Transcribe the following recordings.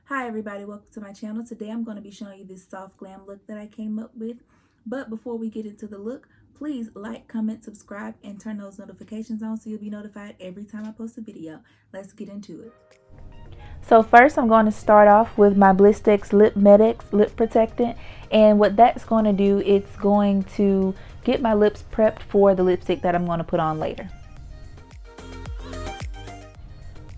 Hi everybody, welcome to my channel. Today I'm going to be showing you this soft glam look that I came up with. But before we get into the look, please like, comment, subscribe, and turn those notifications on so you'll be notified every time I post a video. Let's get into it. So first I'm going to start off with my Blistex Lip Medex Lip Protectant. And what that's going to do, it's going to get my lips prepped for the lipstick that I'm going to put on later.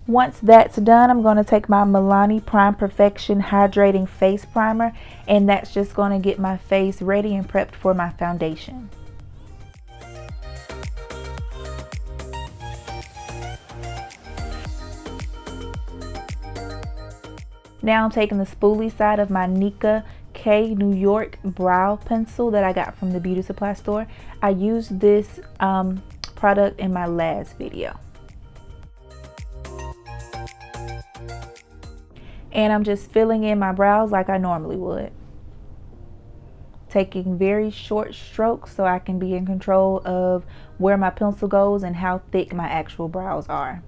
Once that's done, I'm going to take my Milani Prime Perfection Hydrating Face Primer, and that's just going to get my face ready and prepped for my foundation. Now I'm taking the spoolie side of my NikaK New York Brow Pencil that I got from the beauty supply store. I used this product in my last video. And I'm just filling in my brows like I normally would. Taking very short strokes so I can be in control of where my pencil goes and how thick my actual brows are.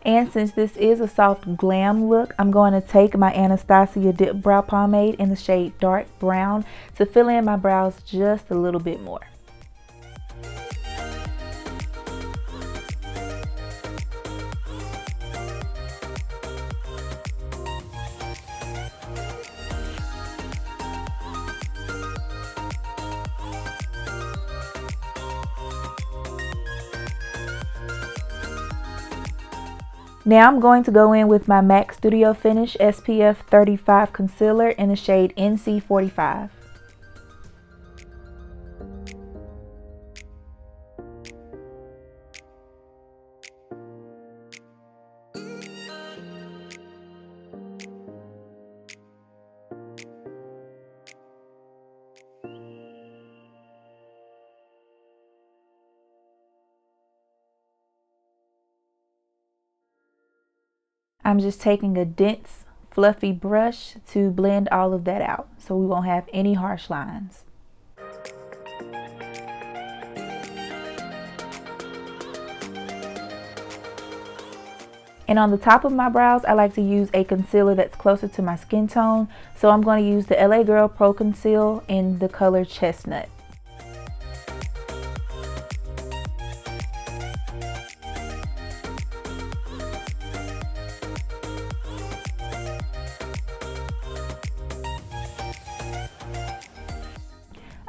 And since this is a soft glam look, I'm going to take my Anastasia Dip Brow Pomade in the shade Dark Brown to fill in my brows just a little bit more. Now I'm going to go in with my MAC Studio Finish SPF 35 Concealer in the shade NC45. I'm just taking a dense, fluffy brush to blend all of that out so we won't have any harsh lines. And on the top of my brows, I like to use a concealer that's closer to my skin tone. So I'm going to use the LA Girl Pro Conceal in the color Chestnut.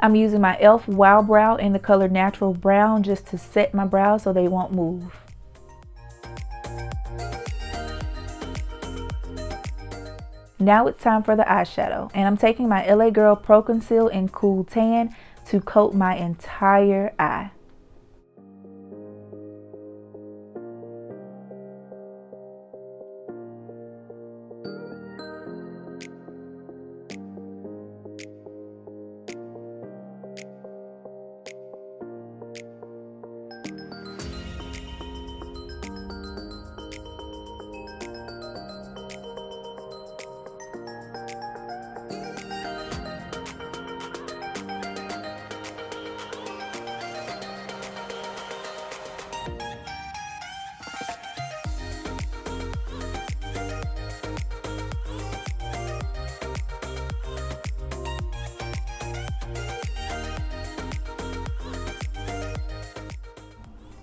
I'm using my e.l.f. Wow Brow in the color Natural Brown just to set my brows so they won't move. Now it's time for the eyeshadow, and I'm taking my LA Girl Pro Conceal in Cool Tan to coat my entire eye.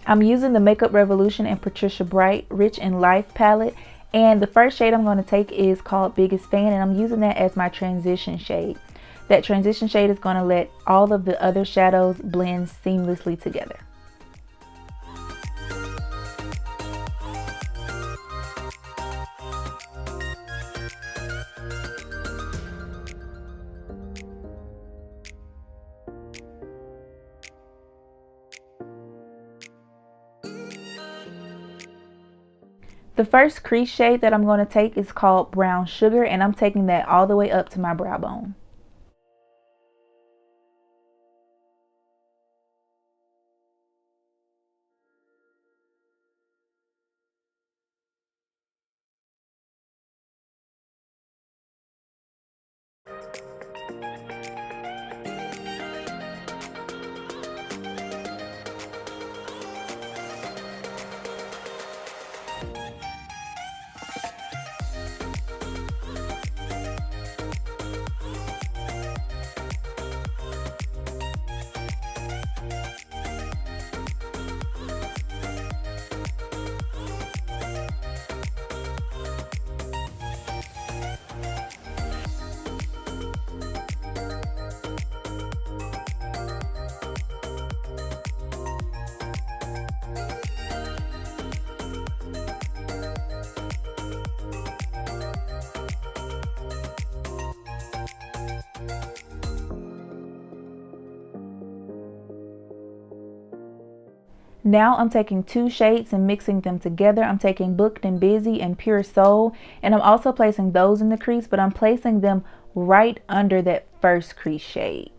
I'm using the Makeup Revolution and Patricia Bright Rich in Life palette, and the first shade I'm going to take is called Biggest Fan, and I'm using that as my transition shade. That transition shade is going to let all of the other shadows blend seamlessly together. The first crease shade that I'm going to take is called Brown Sugar, and I'm taking that all the way up to my brow bone. Now I'm taking two shades and mixing them together. I'm taking Booked and Busy and Pure Soul, and I'm also placing those in the crease, but I'm placing them right under that first crease shade.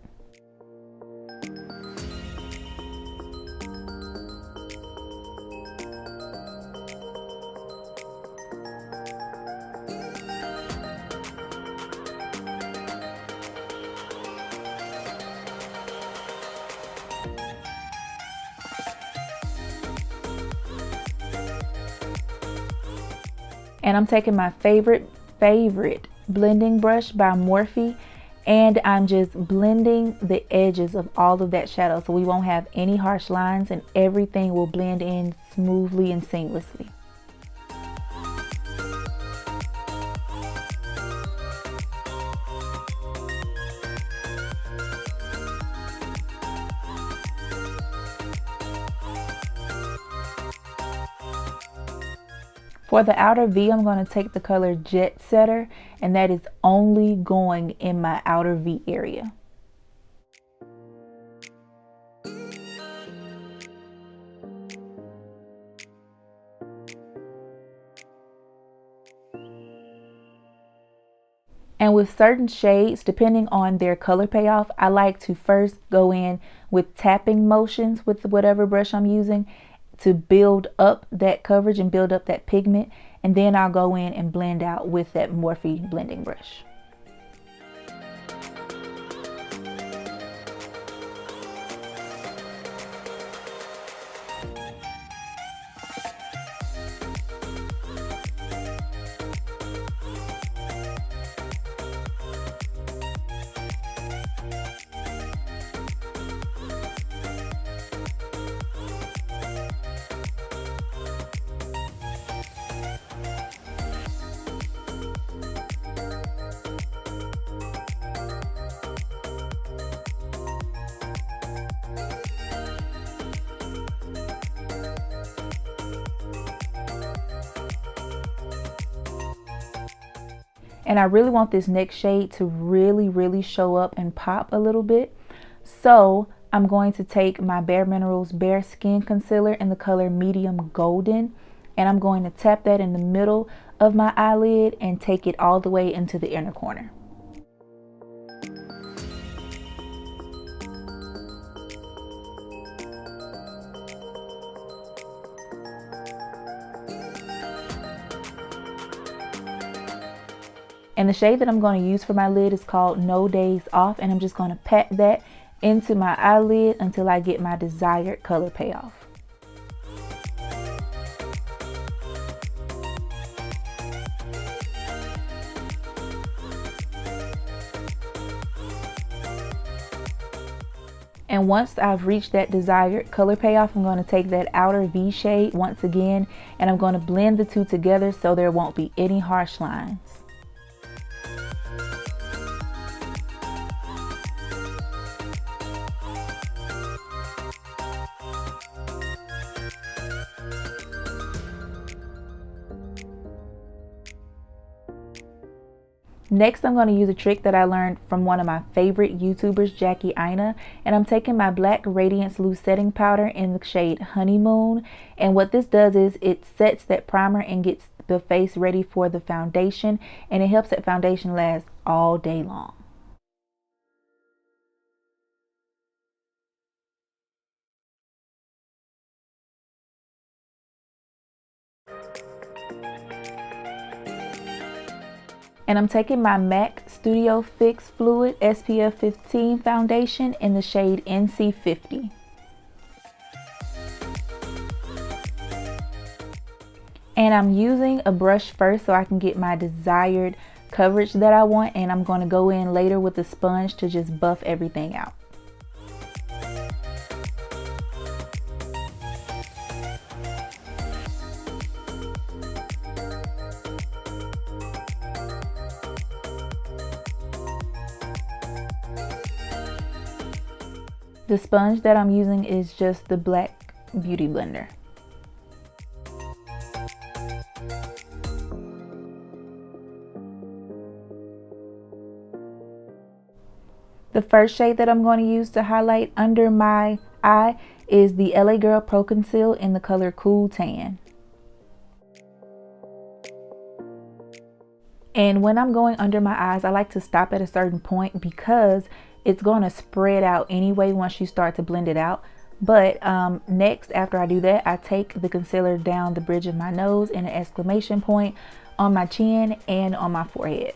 And I'm taking my favorite blending brush by Morphe, and I'm just blending the edges of all of that shadow so we won't have any harsh lines and everything will blend in smoothly and seamlessly. For the outer V, I'm going to take the color Jetsetter, and that is only going in my outer V area. And with certain shades, depending on their color payoff, I like to first go in with tapping motions with whatever brush I'm using to build up that coverage and build up that pigment, and then I'll go in and blend out with that Morphe blending brush. And I really want this next shade to really show up and pop a little bit. So I'm going to take my Bare Minerals Bare Skin Concealer in the color Medium Golden, and I'm going to tap that in the middle of my eyelid and take it all the way into the inner corner. And the shade that I'm going to use for my lid is called No Days Off, and I'm just going to pat that into my eyelid until I get my desired color payoff. And once I've reached that desired color payoff, I'm going to take that outer V shade once again, and I'm going to blend the two together so there won't be any harsh lines. Next, I'm going to use a trick that I learned from one of my favorite YouTubers, Jackie Aina, and I'm taking my black Radiance Loose Setting Powder in the shade Honeymoon. And what this does is it sets that primer and gets the face ready for the foundation, and it helps that foundation last all day long. And I'm taking my MAC Studio Fix Fluid SPF 15 foundation in the shade NC50. And I'm using a brush first so I can get my desired coverage that I want, and I'm going to go in later with a sponge to just buff everything out. The sponge that I'm using is just the Black Beauty Blender. The first shade that I'm going to use to highlight under my eye is the LA Girl Pro Conceal in the color Cool Tan. And when I'm going under my eyes, I like to stop at a certain point because it's going to spread out anyway once you start to blend it out. But next, after I do that, I take the concealer down the bridge of my nose and an exclamation point on my chin and on my forehead.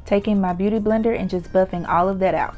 Taking my beauty blender and just buffing all of that out.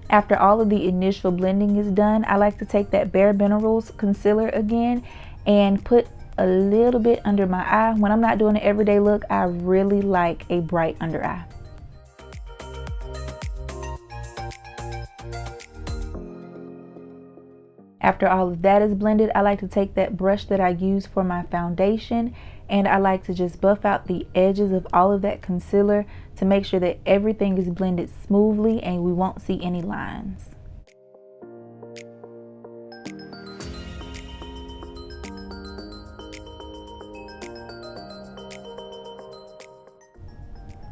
After all of the initial blending is done, I like to take that Bare Minerals concealer again and put a little bit under my eye. When I'm not doing an everyday look, I really like a bright under eye. After all of that is blended, I like to take that brush that I use for my foundation and I like to just buff out the edges of all of that concealer to make sure that everything is blended smoothly and we won't see any lines.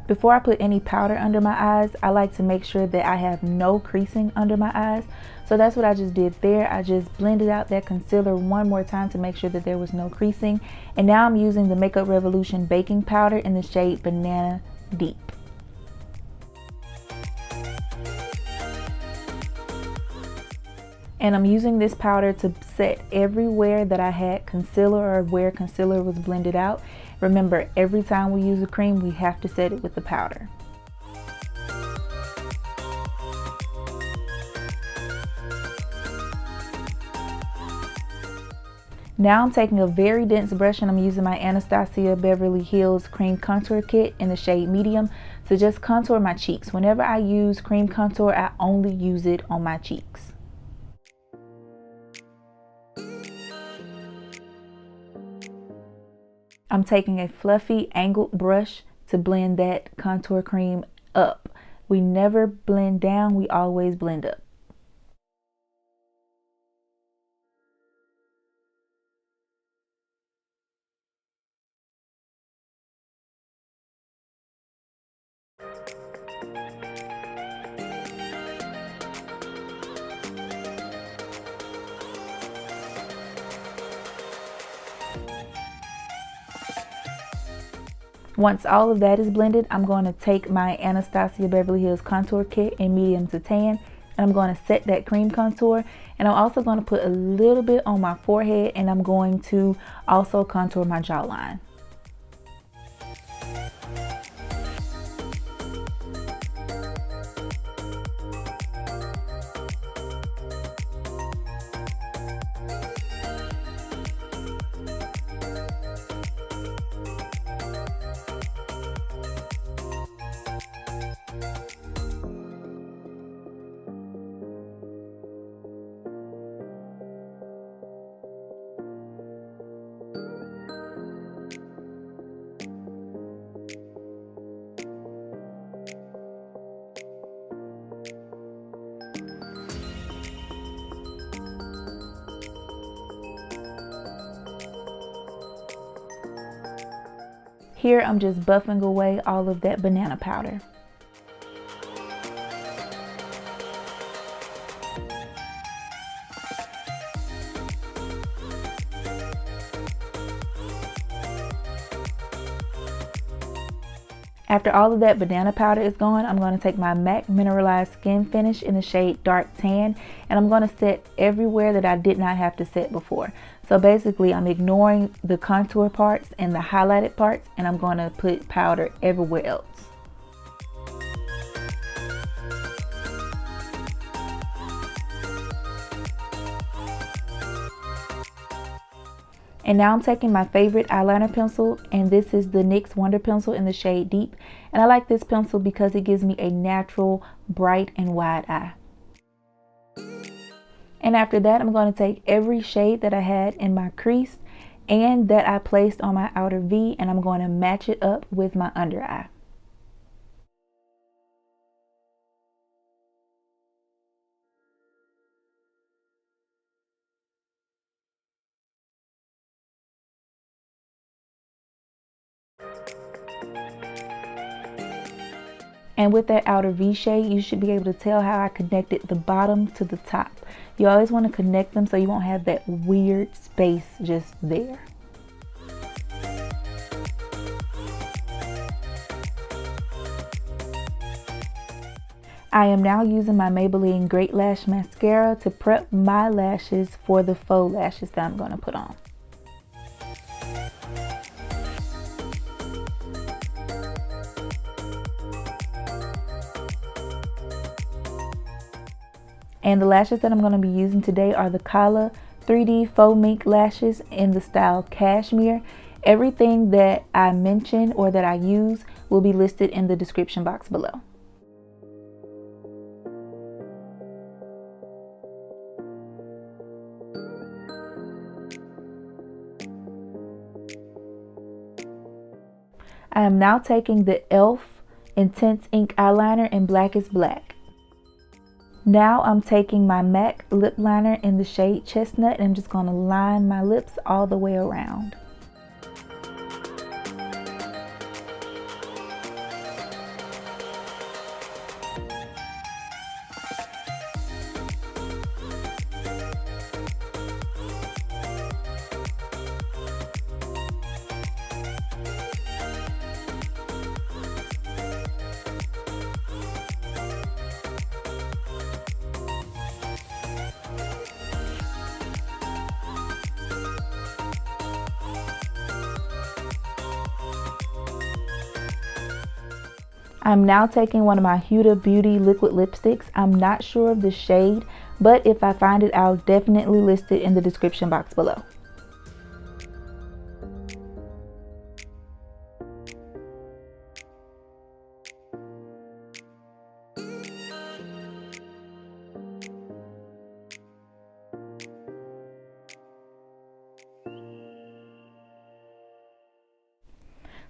Before I put any powder under my eyes, I like to make sure that I have no creasing under my eyes. So that's what I just did there. I just blended out that concealer one more time to make sure that there was no creasing. And now I'm using the Makeup Revolution baking powder in the shade Banana Deep. And I'm using this powder to set everywhere that I had concealer or where concealer was blended out. Remember, every time we use a cream, we have to set it with the powder. Now I'm taking a very dense brush and I'm using my Anastasia Beverly Hills Cream Contour Kit in the shade Medium to just contour my cheeks. Whenever I use cream contour, I only use it on my cheeks. I'm taking a fluffy angled brush to blend that contour cream up. We never blend down, we always blend up. Once all of that is blended, I'm going to take my Anastasia Beverly Hills Contour Kit in medium to tan, and I'm going to set that cream contour. And I'm also going to put a little bit on my forehead, and I'm going to also contour my jawline. Here I'm just buffing away all of that banana powder. After all of that banana powder is gone, I'm going to take my MAC Mineralize Skin Finish in the shade Dark Tan, and I'm going to set everywhere that I did not have to set before. So basically, I'm ignoring the contour parts and the highlighted parts, and I'm going to put powder everywhere else. And now I'm taking my favorite eyeliner pencil, and this is the NYX Wonder Pencil in the shade Deep. And I like this pencil because it gives me a natural, bright, and wide eye. And after that, I'm going to take every shade that I had in my crease and that I placed on my outer V, and I'm going to match it up with my under eye. And with that outer V shade, you should be able to tell how I connected the bottom to the top. You always want to connect them so you won't have that weird space just there. I am now using my Maybelline Great Lash Mascara to prep my lashes for the faux lashes that I'm going to put on. And the lashes that I'm going to be using today are the Kala 3D Faux Mink lashes in the style Cashmere. Everything that I mention or that I use will be listed in the description box below. I am now taking the e.l.f. Intense Ink Eyeliner in Black is Black. Now I'm taking my MAC lip liner in the shade Chestnut, and I'm just going to line my lips all the way around. I'm now taking one of my Huda Beauty liquid lipsticks. I'm not sure of the shade, but if I find it, I'll definitely list it in the description box below.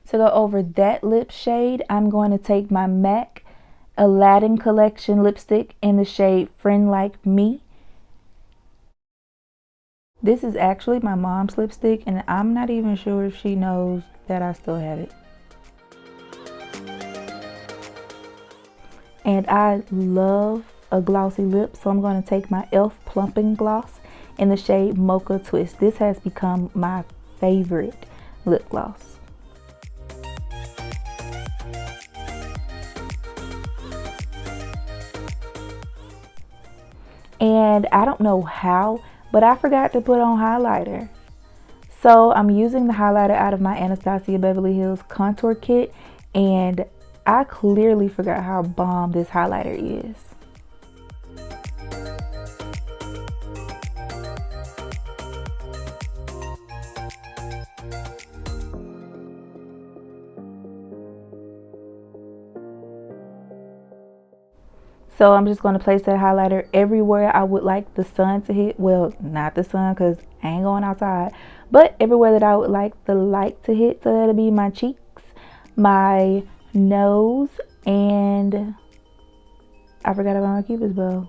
To go over that lip shade, I'm going to take my MAC Aladdin Collection lipstick in the shade Friend Like Me. This is actually my mom's lipstick, and I'm not even sure if she knows that I still have it. And I love a glossy lip, so I'm going to take my e.l.f. Plumping Gloss in the shade Mocha Twist. This has become my favorite lip gloss. And I don't know how, but I forgot to put on highlighter. So I'm using the highlighter out of my Anastasia Beverly Hills contour kit, and I clearly forgot how bomb this highlighter is. So I'm just going to place that highlighter everywhere I would like the sun to hit. Well, not the sun because I ain't going outside. But everywhere that I would like the light to hit. So that'll be my cheeks, my nose, and I forgot about my Cupid's bow.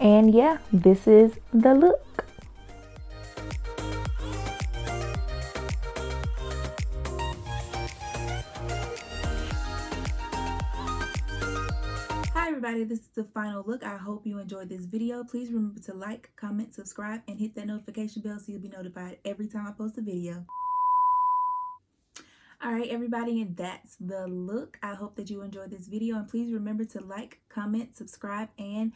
And yeah, this is the look. Hi everybody, this is the final look. I hope you enjoyed this video. Please remember to like, comment, subscribe, and hit that notification bell so you'll be notified every time I post a video. Alright everybody, and that's the look. I hope that you enjoyed this video, and please remember to like, comment, subscribe, and